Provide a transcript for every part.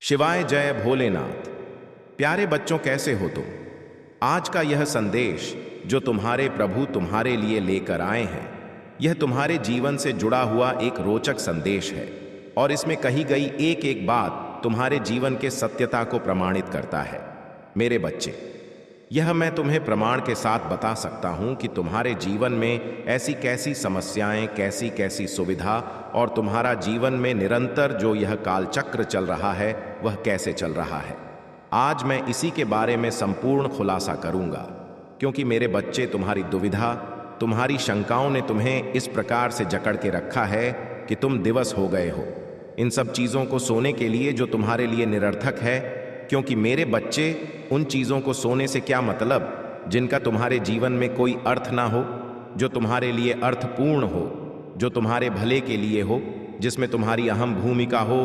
शिवाय जय भोलेनाथ। प्यारे बच्चों, कैसे हो तुम? आज का यह संदेश जो तुम्हारे प्रभु तुम्हारे लिए लेकर आए हैं, यह तुम्हारे जीवन से जुड़ा हुआ एक रोचक संदेश है और इसमें कही गई एक एक बात तुम्हारे जीवन के सत्यता को प्रमाणित करता है। मेरे बच्चे, यह मैं तुम्हें प्रमाण के साथ बता सकता हूं कि तुम्हारे जीवन में ऐसी कैसी समस्याएं, कैसी कैसी सुविधा और तुम्हारा जीवन में निरंतर जो यह कालचक्र चल रहा है वह कैसे चल रहा है। आज मैं इसी के बारे में संपूर्ण खुलासा करूंगा, क्योंकि मेरे बच्चे, तुम्हारी दुविधा, तुम्हारी शंकाओं ने तुम्हें इस प्रकार से जकड़ के रखा है कि तुम दिवस हो गए हो इन सब चीज़ों को सोने के लिए जो तुम्हारे लिए निरर्थक है। क्योंकि मेरे बच्चे, उन चीज़ों को सोने से क्या मतलब जिनका तुम्हारे जीवन में कोई अर्थ ना हो, जो तुम्हारे लिए अर्थपूर्ण हो, जो तुम्हारे भले के लिए हो, जिसमें तुम्हारी अहम भूमिका हो,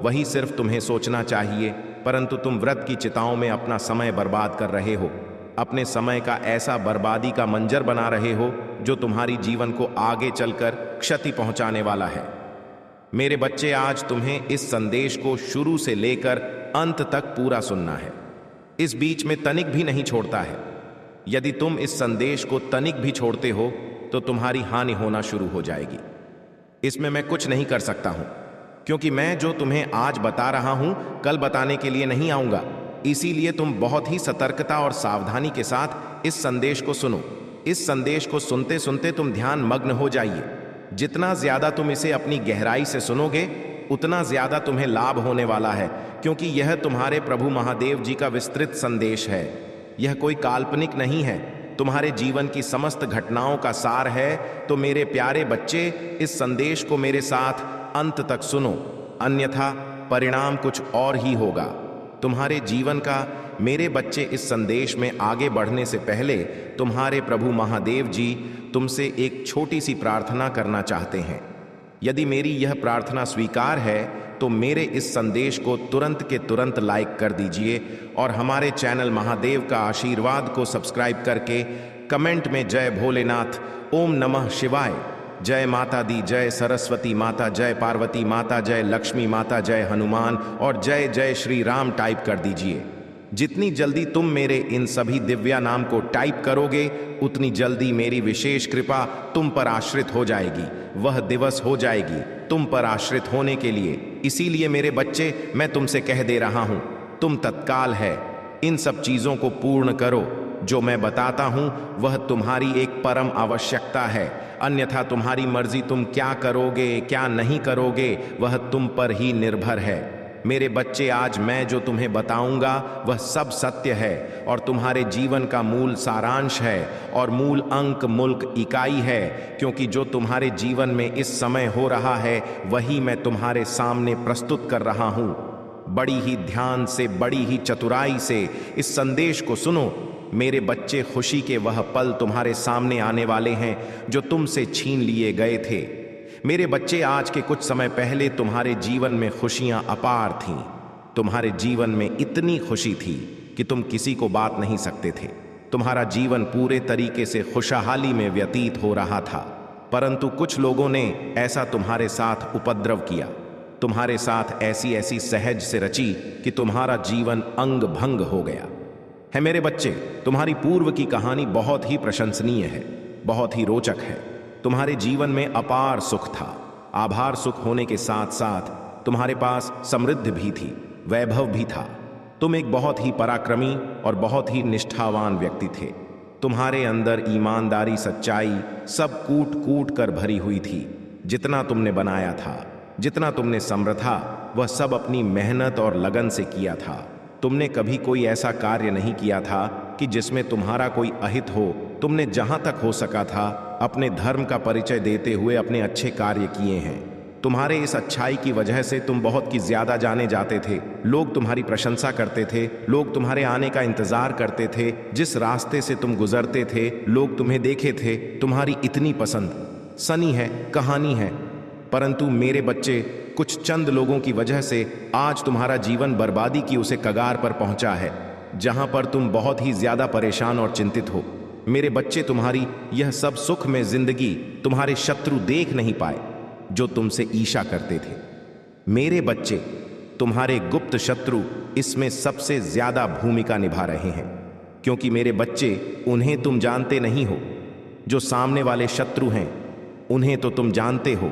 वही सिर्फ तुम्हें सोचना चाहिए। परंतु तुम व्रत की चिताओं में अपना समय बर्बाद कर रहे हो, अपने समय का ऐसा बर्बादी का मंजर बना रहे हो जो तुम्हारी जीवन को आगे चलकर क्षति पहुंचाने वाला है। मेरे बच्चे, आज तुम्हें इस संदेश को शुरू से लेकर अंत तक पूरा सुनना है, इस बीच में तनिक भी नहीं छोड़ता है। यदि तुम इस संदेश को तनिक भी छोड़ते हो तो तुम्हारी हानि होना शुरू हो जाएगी। इसमें मैं कुछ नहीं कर सकता हूं, क्योंकि मैं जो तुम्हें आज बता रहा हूं कल बताने के लिए नहीं आऊंगा। इसीलिए तुम बहुत ही सतर्कता और सावधानी के साथ इस संदेश को सुनो। इस संदेश को सुनते सुनते तुम ध्यान मग्न हो जाइए। जितना ज्यादा तुम इसे अपनी गहराई से सुनोगे उतना ज्यादा तुम्हें लाभ होने वाला है, क्योंकि यह तुम्हारे प्रभु महादेव जी का विस्तृत संदेश है। यह कोई काल्पनिक नहीं है, तुम्हारे जीवन की समस्त घटनाओं का सार है। तो मेरे प्यारे बच्चे, इस संदेश को मेरे साथ अंत तक सुनो, अन्यथा परिणाम कुछ और ही होगा तुम्हारे जीवन का। मेरे बच्चे, इस संदेश में आगे बढ़ने से पहले तुम्हारे प्रभु महादेव जी तुमसे एक छोटी सी प्रार्थना करना चाहते हैं। यदि मेरी यह प्रार्थना स्वीकार है तो मेरे इस संदेश को तुरंत के तुरंत लाइक कर दीजिए और हमारे चैनल महादेव का आशीर्वाद को सब्सक्राइब करके कमेंट में जय भोलेनाथ, ओम नमः शिवाय, जय माता दी, जय सरस्वती माता, जय पार्वती माता, जय लक्ष्मी माता, जय हनुमान और जय जय श्री राम टाइप कर दीजिए। जितनी जल्दी तुम मेरे इन सभी दिव्या नाम को टाइप करोगे उतनी जल्दी मेरी विशेष कृपा तुम पर आश्रित हो जाएगी। वह दिवस हो जाएगी तुम पर आश्रित होने के लिए। इसीलिए मेरे बच्चे, मैं तुमसे कह दे रहा हूं, तुम तत्काल है इन सब चीजों को पूर्ण करो। जो मैं बताता हूं वह तुम्हारी एक परम आवश्यकता है, अन्यथा तुम्हारी मर्जी तुम क्या करोगे क्या नहीं करोगे वह तुम पर ही निर्भर है। मेरे बच्चे, आज मैं जो तुम्हें बताऊंगा वह सब सत्य है और तुम्हारे जीवन का मूल सारांश है और मूल अंक मुल्क इकाई है, क्योंकि जो तुम्हारे जीवन में इस समय हो रहा है वही मैं तुम्हारे सामने प्रस्तुत कर रहा हूं। बड़ी ही ध्यान से, बड़ी ही चतुराई से इस संदेश को सुनो। मेरे बच्चे, खुशी के वह पल तुम्हारे सामने आने वाले हैं जो तुमसे छीन लिए गए थे। मेरे बच्चे, आज के कुछ समय पहले तुम्हारे जीवन में खुशियां अपार थीं। तुम्हारे जीवन में इतनी खुशी थी कि तुम किसी को बात नहीं सकते थे। तुम्हारा जीवन पूरे तरीके से खुशहाली में व्यतीत हो रहा था, परंतु कुछ लोगों ने ऐसा तुम्हारे साथ उपद्रव किया, तुम्हारे साथ ऐसी ऐसी सहज से रची कि तुम्हारा जीवन अंग भंग हो गया है। मेरे बच्चे, तुम्हारी पूर्व की कहानी बहुत ही प्रशंसनीय है, बहुत ही रोचक है। तुम्हारे जीवन में अपार सुख था, आभार सुख होने के साथ साथ तुम्हारे पास समृद्धि भी थी, वैभव भी था। तुम एक बहुत ही पराक्रमी और बहुत ही निष्ठावान व्यक्ति थे। तुम्हारे अंदर ईमानदारी, सच्चाई सब कूट कूट कर भरी हुई थी। जितना तुमने बनाया था, जितना तुमने समृद्धा, वह सब अपनी मेहनत और लगन से किया था। तुमने कभी कोई ऐसा कार्य नहीं किया था कि जिसमें तुम्हारा कोई अहित हो। तुमने जहां तक हो सका था अपने धर्म का परिचय देते हुए अपने अच्छे कार्य किए हैं। तुम्हारे इस अच्छाई की वजह से तुम बहुत की ज्यादा जाने जाते थे। लोग तुम्हारी प्रशंसा करते थे, लोग तुम्हारे आने का इंतजार करते थे। जिस रास्ते से तुम गुजरते थे लोग तुम्हें देखे थे। तुम्हारी इतनी पसंद सनी है, कहानी है। परंतु मेरे बच्चे, कुछ चंद लोगों की वजह से आज तुम्हारा जीवन बर्बादी की उसे कगार पर पहुंचा है, जहां पर तुम बहुत ही ज्यादा परेशान और चिंतित हो। मेरे बच्चे, तुम्हारी यह सब सुख में जिंदगी तुम्हारे शत्रु देख नहीं पाए जो तुमसे ईर्ष्या करते थे। मेरे बच्चे, तुम्हारे गुप्त शत्रु इसमें सबसे ज्यादा भूमिका निभा रहे हैं, क्योंकि मेरे बच्चे, उन्हें तुम जानते नहीं हो। जो सामने वाले शत्रु हैं उन्हें तो तुम जानते हो,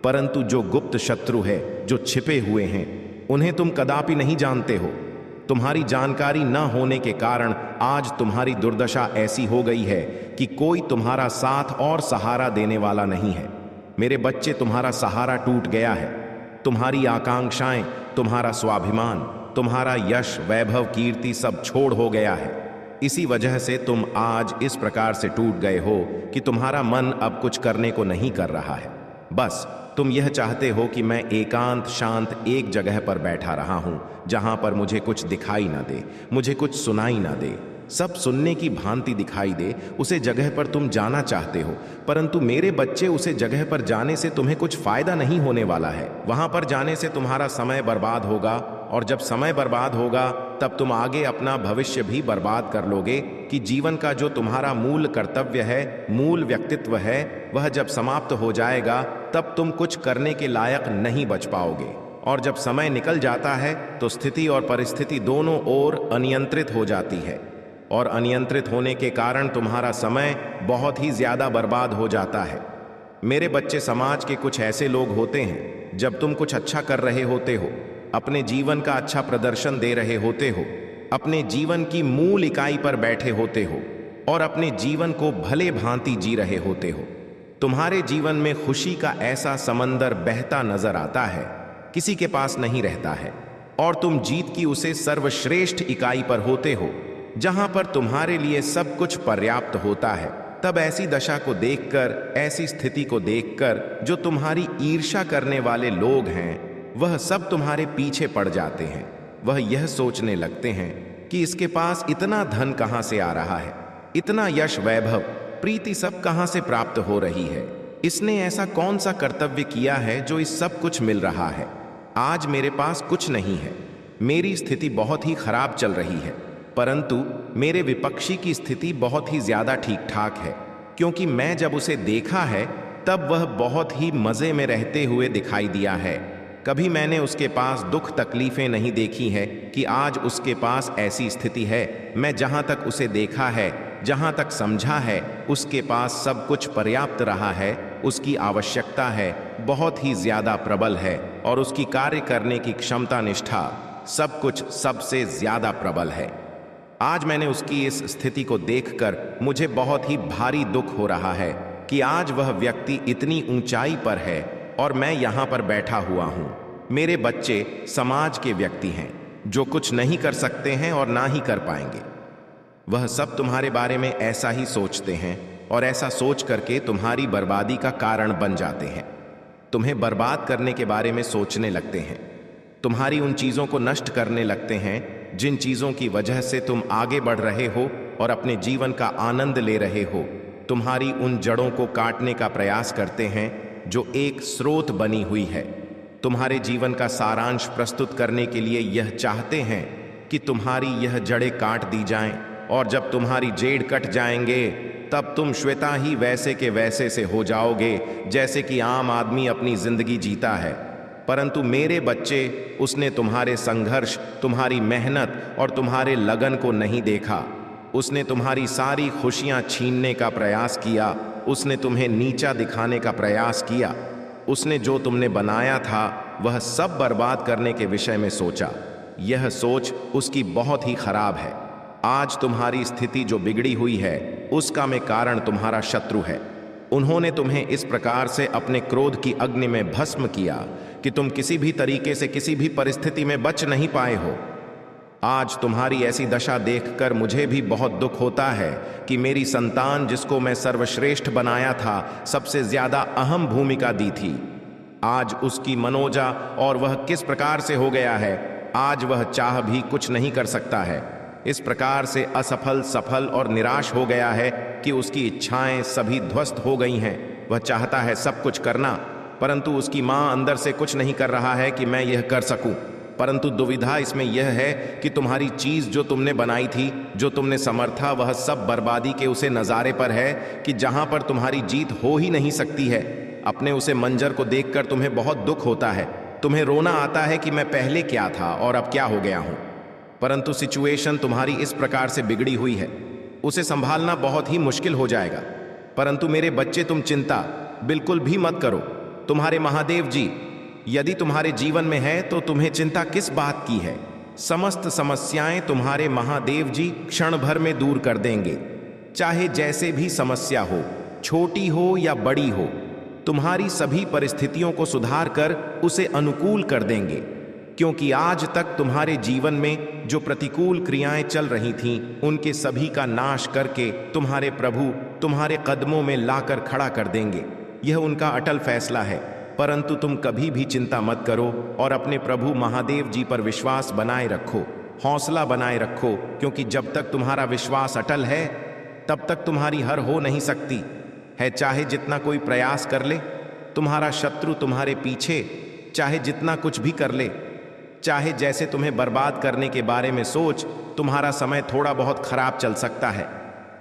परंतु जो गुप्त शत्रु है, जो छिपे हुए हैं, उन्हें तुम कदापि नहीं जानते हो। तुम्हारी जानकारी न होने के कारण आज तुम्हारी दुर्दशा ऐसी हो गई है कि कोई तुम्हारा साथ और सहारा देने वाला नहीं है। मेरे बच्चे, तुम्हारा सहारा टूट गया है। तुम्हारी आकांक्षाएं, तुम्हारा स्वाभिमान, तुम्हारा यश, वैभव, कीर्ति सब छोड़ हो गया है। इसी वजह से तुम आज इस प्रकार से टूट गए हो कि तुम्हारा मन अब कुछ करने को नहीं कर रहा है। बस तुम यह चाहते हो कि मैं एकांत शांत एक जगह पर बैठा रहा हूं, जहां पर मुझे कुछ दिखाई ना दे, मुझे कुछ सुनाई ना दे, सब सुनने की भांति दिखाई दे। उसे जगह पर तुम जाना चाहते हो, परंतु मेरे बच्चे, उसे जगह पर जाने से तुम्हें कुछ फायदा नहीं होने वाला है। वहां पर जाने से तुम्हारा समय बर्बाद होगा, और जब समय बर्बाद होगा तब तुम आगे अपना भविष्य भी बर्बाद कर लोगे कि जीवन का जो तुम्हारा मूल कर्तव्य है, मूल व्यक्तित्व है, वह जब समाप्त हो जाएगा तब तुम कुछ करने के लायक नहीं बच पाओगे। और जब समय निकल जाता है तो स्थिति और परिस्थिति दोनों ओर अनियंत्रित हो जाती है, और अनियंत्रित होने के कारण तुम्हारा समय बहुत ही ज्यादा बर्बाद हो जाता है। मेरे बच्चे, समाज के कुछ ऐसे लोग होते हैं, जब तुम कुछ अच्छा कर रहे होते हो, अपने जीवन का अच्छा प्रदर्शन दे रहे होते हो, अपने जीवन की मूल इकाई पर बैठे होते हो और अपने जीवन को भले भांति जी रहे होते हो, तुम्हारे जीवन में खुशी का ऐसा समंदर बहता नजर आता है, किसी के पास नहीं रहता है, और तुम जीत की उसे सर्वश्रेष्ठ इकाई पर होते हो, जहां पर तुम्हारे लिए सब कुछ पर्याप्त होता है। तब ऐसी दशा को देखकर, ऐसी स्थिति को देखकर, जो तुम्हारी ईर्ष्या करने वाले लोग हैं वह सब तुम्हारे पीछे पड़ जाते हैं। वह यह सोचने लगते हैं कि इसके पास इतना धन कहां से आ रहा है, इतना यश, वैभव, प्रीति सब कहां से प्राप्त हो रही है, इसने ऐसा कौन सा कर्तव्य किया है जो इस सब कुछ मिल रहा है। आज मेरे पास कुछ नहीं है, मेरी स्थिति बहुत ही खराब चल रही है, परंतु मेरे विपक्षी की स्थिति बहुत ही ज्यादा ठीक ठाक है, क्योंकि मैं जब उसे देखा है तब वह बहुत ही मजे में रहते हुए दिखाई दिया है। कभी मैंने उसके पास दुख तकलीफें नहीं देखी है कि आज उसके पास ऐसी स्थिति है। मैं जहां तक उसे देखा है, जहां तक समझा है, उसके पास सब कुछ पर्याप्त रहा है, उसकी आवश्यकता है बहुत ही ज्यादा प्रबल है, और उसकी कार्य करने की क्षमता, निष्ठा, सब कुछ सबसे ज्यादा प्रबल है। आज मैंने उसकी इस स्थिति को देखकर मुझे बहुत ही भारी दुख हो रहा है कि आज वह व्यक्ति इतनी ऊंचाई पर है और मैं यहां पर बैठा हुआ हूं। मेरे बच्चे समाज के व्यक्ति हैं जो कुछ नहीं कर सकते हैं और ना ही कर पाएंगे। वह सब तुम्हारे बारे में ऐसा ही सोचते हैं और ऐसा सोच करके तुम्हारी बर्बादी का कारण बन जाते हैं। तुम्हें बर्बाद करने के बारे में सोचने लगते हैं, तुम्हारी उन चीजों को नष्ट करने लगते हैं जिन चीजों की वजह से तुम आगे बढ़ रहे हो और अपने जीवन का आनंद ले रहे हो। तुम्हारी उन जड़ों को काटने का प्रयास करते हैं जो एक स्रोत बनी हुई है। तुम्हारे जीवन का सारांश प्रस्तुत करने के लिए यह चाहते हैं कि तुम्हारी यह जड़ें काट दी जाएं, और जब तुम्हारी जेड़ कट जाएंगे तब तुम श्वेता ही वैसे के वैसे से हो जाओगे जैसे कि आम आदमी अपनी जिंदगी जीता है। परंतु मेरे बच्चे, उसने तुम्हारे संघर्ष, तुम्हारी मेहनत और तुम्हारे लगन को नहीं देखा। उसने तुम्हारी सारी खुशियां छीनने का प्रयास किया, उसने तुम्हें नीचा दिखाने का प्रयास किया, उसने जो तुमने बनाया था वह सब बर्बाद करने के विषय में सोचा। यह सोच उसकी बहुत ही खराब है। आज तुम्हारी स्थिति जो बिगड़ी हुई है उसका में कारण तुम्हारा शत्रु है। उन्होंने तुम्हें इस प्रकार से अपने क्रोध की अग्नि में भस्म किया कि तुम किसी भी तरीके से, किसी भी परिस्थिति में बच नहीं पाए हो। आज तुम्हारी ऐसी दशा देखकर मुझे भी बहुत दुख होता है कि मेरी संतान, जिसको मैं सर्वश्रेष्ठ बनाया था, सबसे ज्यादा अहम भूमिका दी थी, आज उसकी मनोजा और वह किस प्रकार से हो गया है। आज वह चाह भी कुछ नहीं कर सकता है। इस प्रकार से असफल, सफल और निराश हो गया है कि उसकी इच्छाएं सभी ध्वस्त हो गई हैं। वह चाहता है सब कुछ करना, परंतु उसकी मां अंदर से कुछ नहीं कर रहा है कि मैं यह कर सकूं। परंतु दुविधा इसमें यह है कि तुम्हारी चीज जो तुमने बनाई थी, जो तुमने समर्था, वह सब बर्बादी के उसे नजारे पर है कि जहां पर तुम्हारी जीत हो ही नहीं सकती है। अपने उसे मंजर को देखकर तुम्हें बहुत दुख होता है। तुम्हें रोना आता है कि मैं पहले क्या था और अब क्या हो गया हूं। परंतु सिचुएशन तुम्हारी इस प्रकार से बिगड़ी हुई है, उसे संभालना बहुत ही मुश्किल हो जाएगा। परंतु मेरे बच्चे, तुम चिंता बिल्कुल भी मत करो। तुम्हारे महादेव जी यदि तुम्हारे जीवन में है तो तुम्हें चिंता किस बात की है। समस्त समस्याएं तुम्हारे महादेव जी क्षण भर में दूर कर देंगे। चाहे जैसे भी समस्या हो, छोटी हो या बड़ी हो, तुम्हारी सभी परिस्थितियों को सुधार कर उसे अनुकूल कर देंगे। क्योंकि आज तक तुम्हारे जीवन में जो प्रतिकूल क्रियाएं चल रही थीं, उनके सभी का नाश करके तुम्हारे प्रभु तुम्हारे कदमों में लाकर खड़ा कर देंगे। यह उनका अटल फैसला है। परंतु तुम कभी भी चिंता मत करो और अपने प्रभु महादेव जी पर विश्वास बनाए रखो, हौसला बनाए रखो। क्योंकि जब तक तुम्हारा विश्वास अटल है तब तक तुम्हारी हार हो नहीं सकती है। चाहे जितना कोई प्रयास कर ले, तुम्हारा शत्रु तुम्हारे पीछे चाहे जितना कुछ भी कर ले, चाहे जैसे तुम्हें बर्बाद करने के बारे में सोच, तुम्हारा समय थोड़ा बहुत खराब चल सकता है,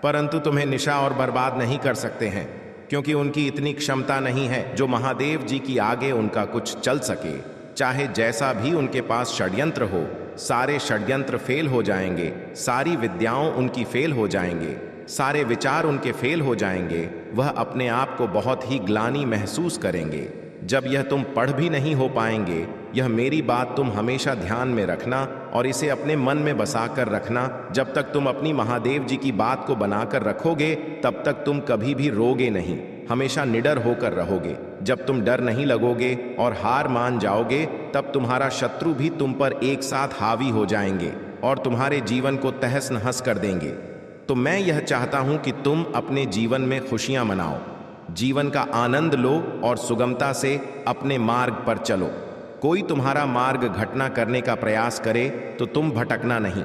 परंतु तुम्हें निशा और बर्बाद नहीं कर सकते हैं। क्योंकि उनकी इतनी क्षमता नहीं है जो महादेव जी की आगे उनका कुछ चल सके। चाहे जैसा भी उनके पास षड्यंत्र हो, सारे षड्यंत्र फेल हो जाएंगे, सारी विद्याओं उनकी फेल हो जाएंगे, सारे विचार उनके फेल हो जाएंगे। वह अपने आप को बहुत ही ग्लानि महसूस करेंगे। जब यह तुम पढ़ भी नहीं हो पाएंगे, यह मेरी बात तुम हमेशा ध्यान में रखना और इसे अपने मन में बसा कर रखना। जब तक तुम अपनी महादेव जी की बात को बनाकर रखोगे, तब तक तुम कभी भी रोगे नहीं, हमेशा निडर होकर रहोगे। जब तुम डर नहीं लगोगे और हार मान जाओगे, तब तुम्हारा शत्रु भी तुम पर एक साथ हावी हो जाएंगे और तुम्हारे जीवन को तहस नहस कर देंगे। तो मैं यह चाहता हूं कि तुम अपने जीवन में खुशियां मनाओ, जीवन का आनंद लो और सुगमता से अपने मार्ग पर चलो। कोई तुम्हारा मार्ग घटना करने का प्रयास करे तो तुम भटकना नहीं,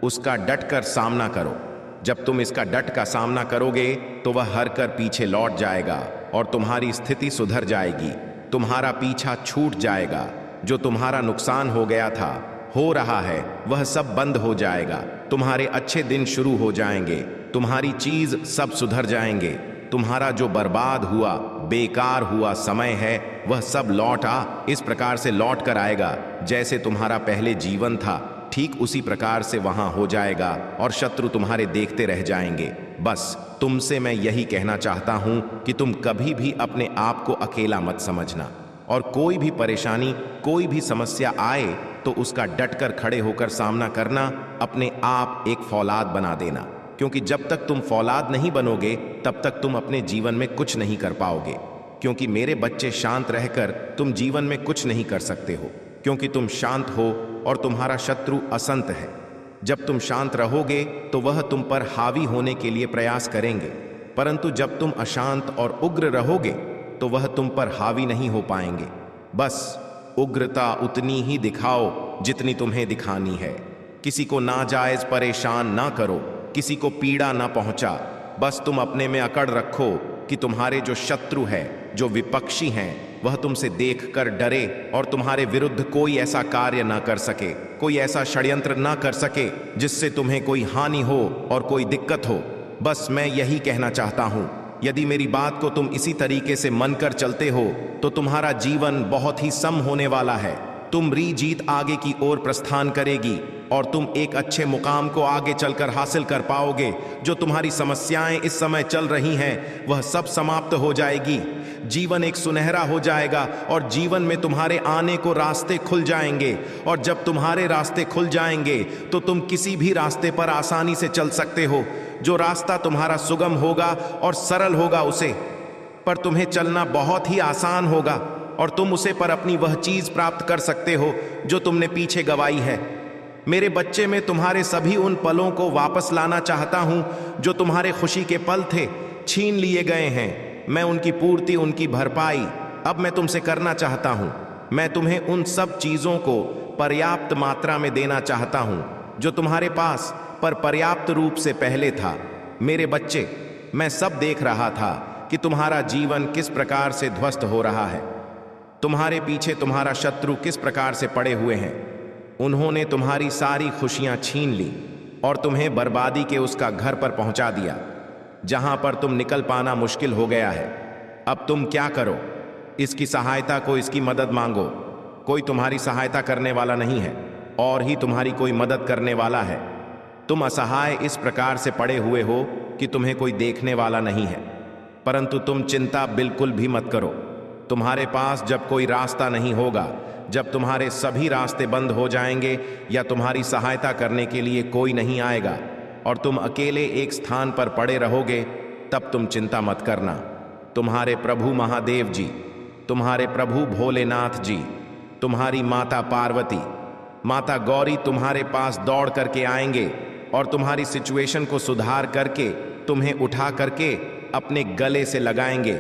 उसका डट कर सामना करो। जब तुम इसका डट का सामना करोगे तो वह हर कर पीछे लौट जाएगा और तुम्हारी स्थिति सुधर जाएगी, तुम्हारा पीछा छूट जाएगा। जो तुम्हारा नुकसान हो गया था, हो रहा है, वह सब बंद हो जाएगा। तुम्हारे अच्छे दिन शुरू हो जाएंगे, तुम्हारी चीज सब सुधर जाएंगे। तुम्हारा जो बर्बाद हुआ, बेकार हुआ समय है, वह सब लौट इस प्रकार से लौट कर आएगा जैसे तुम्हारा पहले जीवन था, ठीक उसी प्रकार से वहां हो जाएगा और शत्रु तुम्हारे देखते रह जाएंगे। बस तुमसे मैं यही कहना चाहता हूं कि तुम कभी भी अपने आप को अकेला मत समझना और कोई भी परेशानी, कोई भी समस्या आए तो उसका डटकर खड़े होकर सामना करना, अपने आप एक फौलाद बना देना। क्योंकि जब तक तुम फौलाद नहीं बनोगे तब तक तुम अपने जीवन में कुछ नहीं कर पाओगे। क्योंकि मेरे बच्चे, शांत रहकर तुम जीवन में कुछ नहीं कर सकते हो, क्योंकि तुम शांत हो और तुम्हारा शत्रु असंत है। जब तुम शांत रहोगे तो वह तुम पर हावी होने के लिए प्रयास करेंगे, परंतु जब तुम अशांत और उग्र रहोगे तो वह तुम पर हावी नहीं हो पाएंगे। बस उग्रता उतनी ही दिखाओ जितनी तुम्हें दिखानी है। किसी को नाजायज परेशान ना करो, किसी को पीड़ा ना पहुंचा। बस तुम अपने में अकड़ रखो कि तुम्हारे जो शत्रु है, जो विपक्षी हैं, वह तुमसे देखकर डरे और तुम्हारे विरुद्ध कोई ऐसा कार्य ना कर सके, कोई ऐसा षड्यंत्र ना कर सके जिससे तुम्हें कोई हानि हो और कोई दिक्कत हो। बस मैं यही कहना चाहता हूं, यदि मेरी बात को तुम इसी तरीके से मानकर चलते हो तो तुम्हारा जीवन बहुत ही सम होने वाला है। तुम्हारी जीत आगे की ओर प्रस्थान करेगी और तुम एक अच्छे मुकाम को आगे चलकर हासिल कर पाओगे। जो तुम्हारी समस्याएं इस समय चल रही हैं, वह सब समाप्त हो जाएगी। जीवन एक सुनहरा हो जाएगा और जीवन में तुम्हारे आने को रास्ते खुल जाएंगे। और जब तुम्हारे रास्ते खुल जाएंगे तो तुम किसी भी रास्ते पर आसानी से चल सकते हो। जो रास्ता तुम्हारा सुगम होगा और सरल होगा, उसे पर तुम्हें चलना बहुत ही आसान होगा और तुम उसे पर अपनी वह चीज प्राप्त कर सकते हो जो तुमने पीछे गवाई है। मेरे बच्चे, मैं तुम्हारे सभी उन पलों को वापस लाना चाहता हूं जो तुम्हारे खुशी के पल थे, छीन लिए गए हैं। मैं उनकी पूर्ति, उनकी भरपाई अब मैं तुमसे करना चाहता हूं। मैं तुम्हें उन सब चीजों को पर्याप्त मात्रा में देना चाहता हूं जो तुम्हारे पास पर पर्याप्त रूप से पहले था। मेरे बच्चे, मैं सब देख रहा था कि तुम्हारा जीवन किस प्रकार से ध्वस्त हो रहा है। तुम्हारे पीछे तुम्हारा शत्रु किस प्रकार से पड़े हुए हैं। उन्होंने तुम्हारी सारी खुशियां छीन ली और तुम्हें बर्बादी के उसका घर पर पहुंचा दिया जहां पर तुम निकल पाना मुश्किल हो गया है। अब तुम क्या करो? इसकी सहायता को, इसकी मदद मांगो। कोई तुम्हारी सहायता करने वाला नहीं है और ही तुम्हारी कोई मदद करने वाला है। तुम असहाय इस प्रकार से पड़े हुए हो कि तुम्हें कोई देखने वाला नहीं है। परंतु तुम चिंता बिल्कुल भी मत करो। तुम्हारे पास जब कोई रास्ता नहीं होगा, जब तुम्हारे सभी रास्ते बंद हो जाएंगे या तुम्हारी सहायता करने के लिए कोई नहीं आएगा और तुम अकेले एक स्थान पर पड़े रहोगे, तब तुम चिंता मत करना। तुम्हारे प्रभु महादेव जी, तुम्हारे प्रभु भोलेनाथ जी, तुम्हारी माता पार्वती, माता गौरी तुम्हारे पास दौड़ करके आएंगे और तुम्हारी सिचुएशन को सुधार करके तुम्हें उठा करके अपने गले से लगाएंगे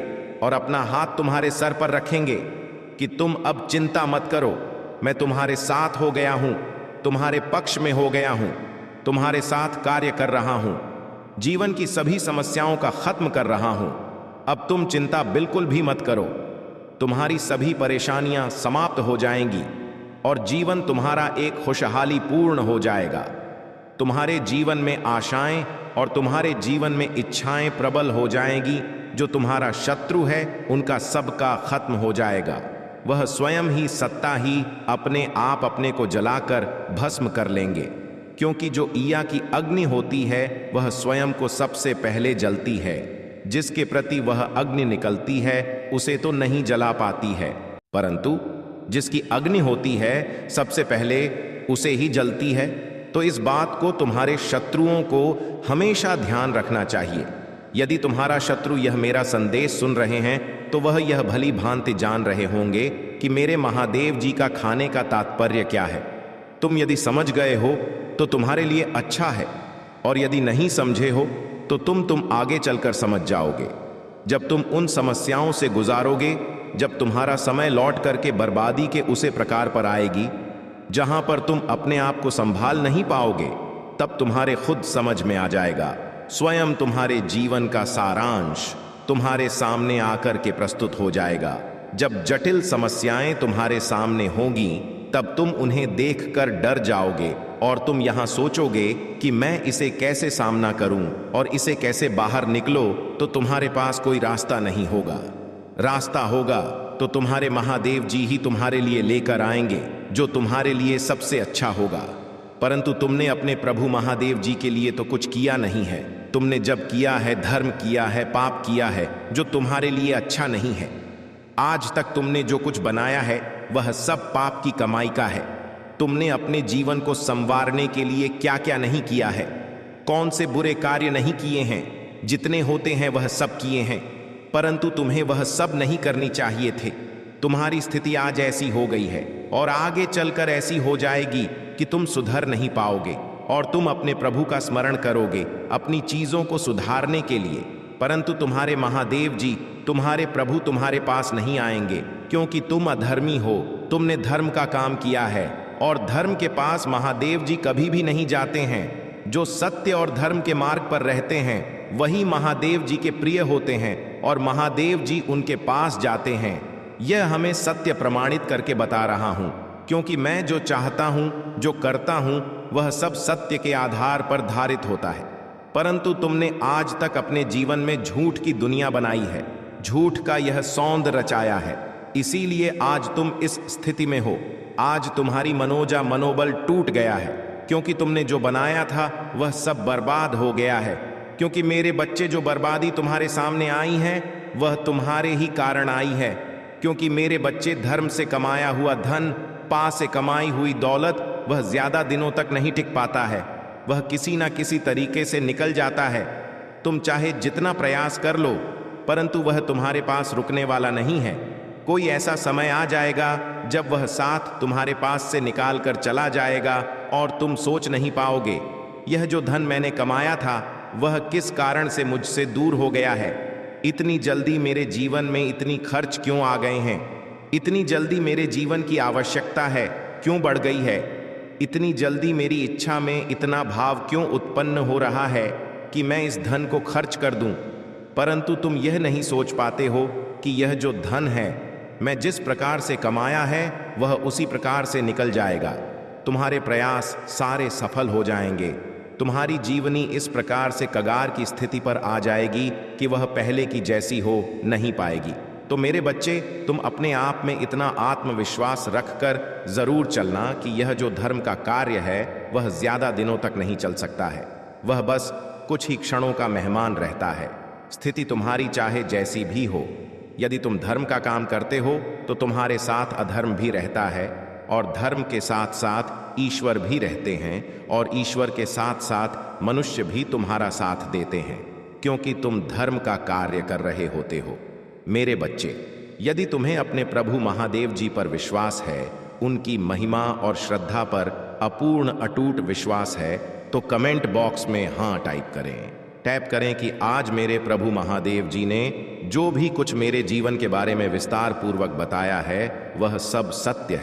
और अपना हाथ तुम्हारे सर पर रखेंगे कि तुम अब चिंता मत करो, मैं तुम्हारे साथ हो गया हूं, तुम्हारे पक्ष में हो गया हूं, तुम्हारे साथ कार्य कर रहा हूं, जीवन की सभी समस्याओं का खत्म कर रहा हूं। अब तुम चिंता बिल्कुल भी मत करो। तुम्हारी सभी परेशानियां समाप्त हो जाएंगी और जीवन तुम्हारा एक खुशहाली पूर्ण हो जाएगा। तुम्हारे जीवन में आशाएं और तुम्हारे जीवन में इच्छाएं प्रबल हो जाएंगी। जो तुम्हारा शत्रु है उनका सबका खत्म हो जाएगा। वह स्वयं ही सत्ता ही अपने आप अपने को जलाकर भस्म कर लेंगे, क्योंकि जो ईया की अग्नि होती है वह स्वयं को सबसे पहले जलती है। जिसके प्रति वह अग्नि निकलती है उसे तो नहीं जला पाती है, परंतु जिसकी अग्नि होती है सबसे पहले उसे ही जलती है। तो इस बात को तुम्हारे शत्रुओं को हमेशा ध्यान रखना चाहिए। यदि तुम्हारा शत्रु यह मेरा संदेश सुन रहे हैं तो वह यह भली भांति जान रहे होंगे कि मेरे महादेव जी का खाने का तात्पर्य क्या है। तुम यदि समझ गए हो तो तुम्हारे लिए अच्छा है, और यदि नहीं समझे हो तो तुम आगे चलकर समझ जाओगे। जब तुम उन समस्याओं से गुजारोगे, जब तुम्हारा समय लौट करके बर्बादी के उसे प्रकार पर आएगी जहां पर तुम अपने आप को संभाल नहीं पाओगे, तब तुम्हारे खुद समझ में आ जाएगा। स्वयं तुम्हारे जीवन का सारांश तुम्हारे सामने आकर के प्रस्तुत हो जाएगा। जब जटिल समस्याएं तुम्हारे सामने होंगी तब तुम उन्हें देखकर डर जाओगे और तुम यहां सोचोगे कि मैं इसे कैसे सामना करूं और इसे कैसे बाहर निकलो, तो तुम्हारे पास कोई रास्ता नहीं होगा। रास्ता होगा तो तुम्हारे महादेव जी ही तुम्हारे लिए लेकर आएंगे, जो तुम्हारे लिए सबसे अच्छा होगा। परंतु तुमने अपने प्रभु महादेव जी के लिए तो कुछ किया नहीं है। तुमने जब किया है, धर्म किया है, पाप किया है, जो तुम्हारे लिए अच्छा नहीं है। आज तक तुमने जो कुछ बनाया है वह सब पाप की कमाई का है। तुमने अपने जीवन को संवारने के लिए क्या क्या नहीं किया है, कौन से बुरे कार्य नहीं किए हैं। जितने होते हैं वह सब किए हैं, परंतु तुम्हें वह सब नहीं करनी चाहिए थे। तुम्हारी स्थिति आज ऐसी हो गई है और आगे चलकर ऐसी हो जाएगी कि तुम सुधर नहीं पाओगे और तुम अपने प्रभु का स्मरण करोगे अपनी चीजों को सुधारने के लिए, परंतु तुम्हारे महादेव जी, तुम्हारे प्रभु तुम्हारे पास नहीं आएंगे, क्योंकि तुम अधर्मी हो। तुमने धर्म का काम किया है और धर्म के पास महादेव जी कभी भी नहीं जाते हैं। जो सत्य और धर्म के मार्ग पर रहते हैं वही महादेव जी के प्रिय होते हैं और महादेव जी उनके पास जाते हैं। यह हमें सत्य प्रमाणित करके बता रहा हूं, क्योंकि मैं जो चाहता हूं, जो करता हूं, वह सब सत्य के आधार पर धारित होता है। परंतु तुमने आज तक अपने जीवन में झूठ की दुनिया बनाई है, झूठ का यह सौंद रचाया है, इसीलिए आज तुम इस स्थिति में हो। आज तुम्हारी मनोबल टूट गया है, क्योंकि तुमने जो बनाया था वह सब बर्बाद हो गया है। क्योंकि मेरे बच्चे, जो बर्बादी तुम्हारे सामने आई है वह तुम्हारे ही कारण आई है। क्योंकि मेरे बच्चे, धर्म से कमाया हुआ धन, पाप से कमाई हुई दौलत, वह ज्यादा दिनों तक नहीं टिक पाता है, वह किसी ना किसी तरीके से निकल जाता है। तुम चाहे जितना प्रयास कर लो, परंतु वह तुम्हारे पास रुकने वाला नहीं है। कोई ऐसा समय आ जाएगा जब वह साथ तुम्हारे पास से निकाल कर चला जाएगा और तुम सोच नहीं पाओगे, यह जो धन मैंने कमाया था वह किस कारण से मुझसे दूर हो गया है। इतनी जल्दी मेरे जीवन में इतनी खर्च क्यों आ गए हैं, इतनी जल्दी मेरे जीवन की आवश्यकता है क्यों बढ़ गई है, इतनी जल्दी मेरी इच्छा में इतना भाव क्यों उत्पन्न हो रहा है कि मैं इस धन को खर्च कर दूं। परंतु तुम यह नहीं सोच पाते हो कि यह जो धन है मैं जिस प्रकार से कमाया है वह उसी प्रकार से निकल जाएगा। तुम्हारे प्रयास सारे सफल हो जाएंगे। तुम्हारी जीवनी इस प्रकार से कगार की स्थिति पर आ जाएगी कि वह पहले की जैसी हो नहीं पाएगी। तो मेरे बच्चे, तुम अपने आप में इतना आत्मविश्वास रखकर जरूर चलना कि यह जो धर्म का कार्य है वह ज्यादा दिनों तक नहीं चल सकता है। वह बस कुछ ही क्षणों का मेहमान रहता है। स्थिति तुम्हारी चाहे जैसी भी हो, यदि तुम धर्म का काम करते हो तो तुम्हारे साथ अधर्म भी रहता है, और धर्म के साथ साथ ईश्वर भी रहते हैं, और ईश्वर के साथ साथ मनुष्य भी तुम्हारा साथ देते हैं, क्योंकि तुम धर्म का कार्य कर रहे होते हो। मेरे बच्चे, यदि तुम्हें अपने प्रभु महादेव जी पर विश्वास है, उनकी महिमा और श्रद्धा पर अपूर्ण अटूट विश्वास है, तो कमेंट बॉक्स में हाँ टाइप करें। टैप करें कि आज मेरे प्रभु महादेव जी ने जो भी कुछ मेरे जीवन के बारे में विस्तार पूर्वक बताया है वह सब सत्य है।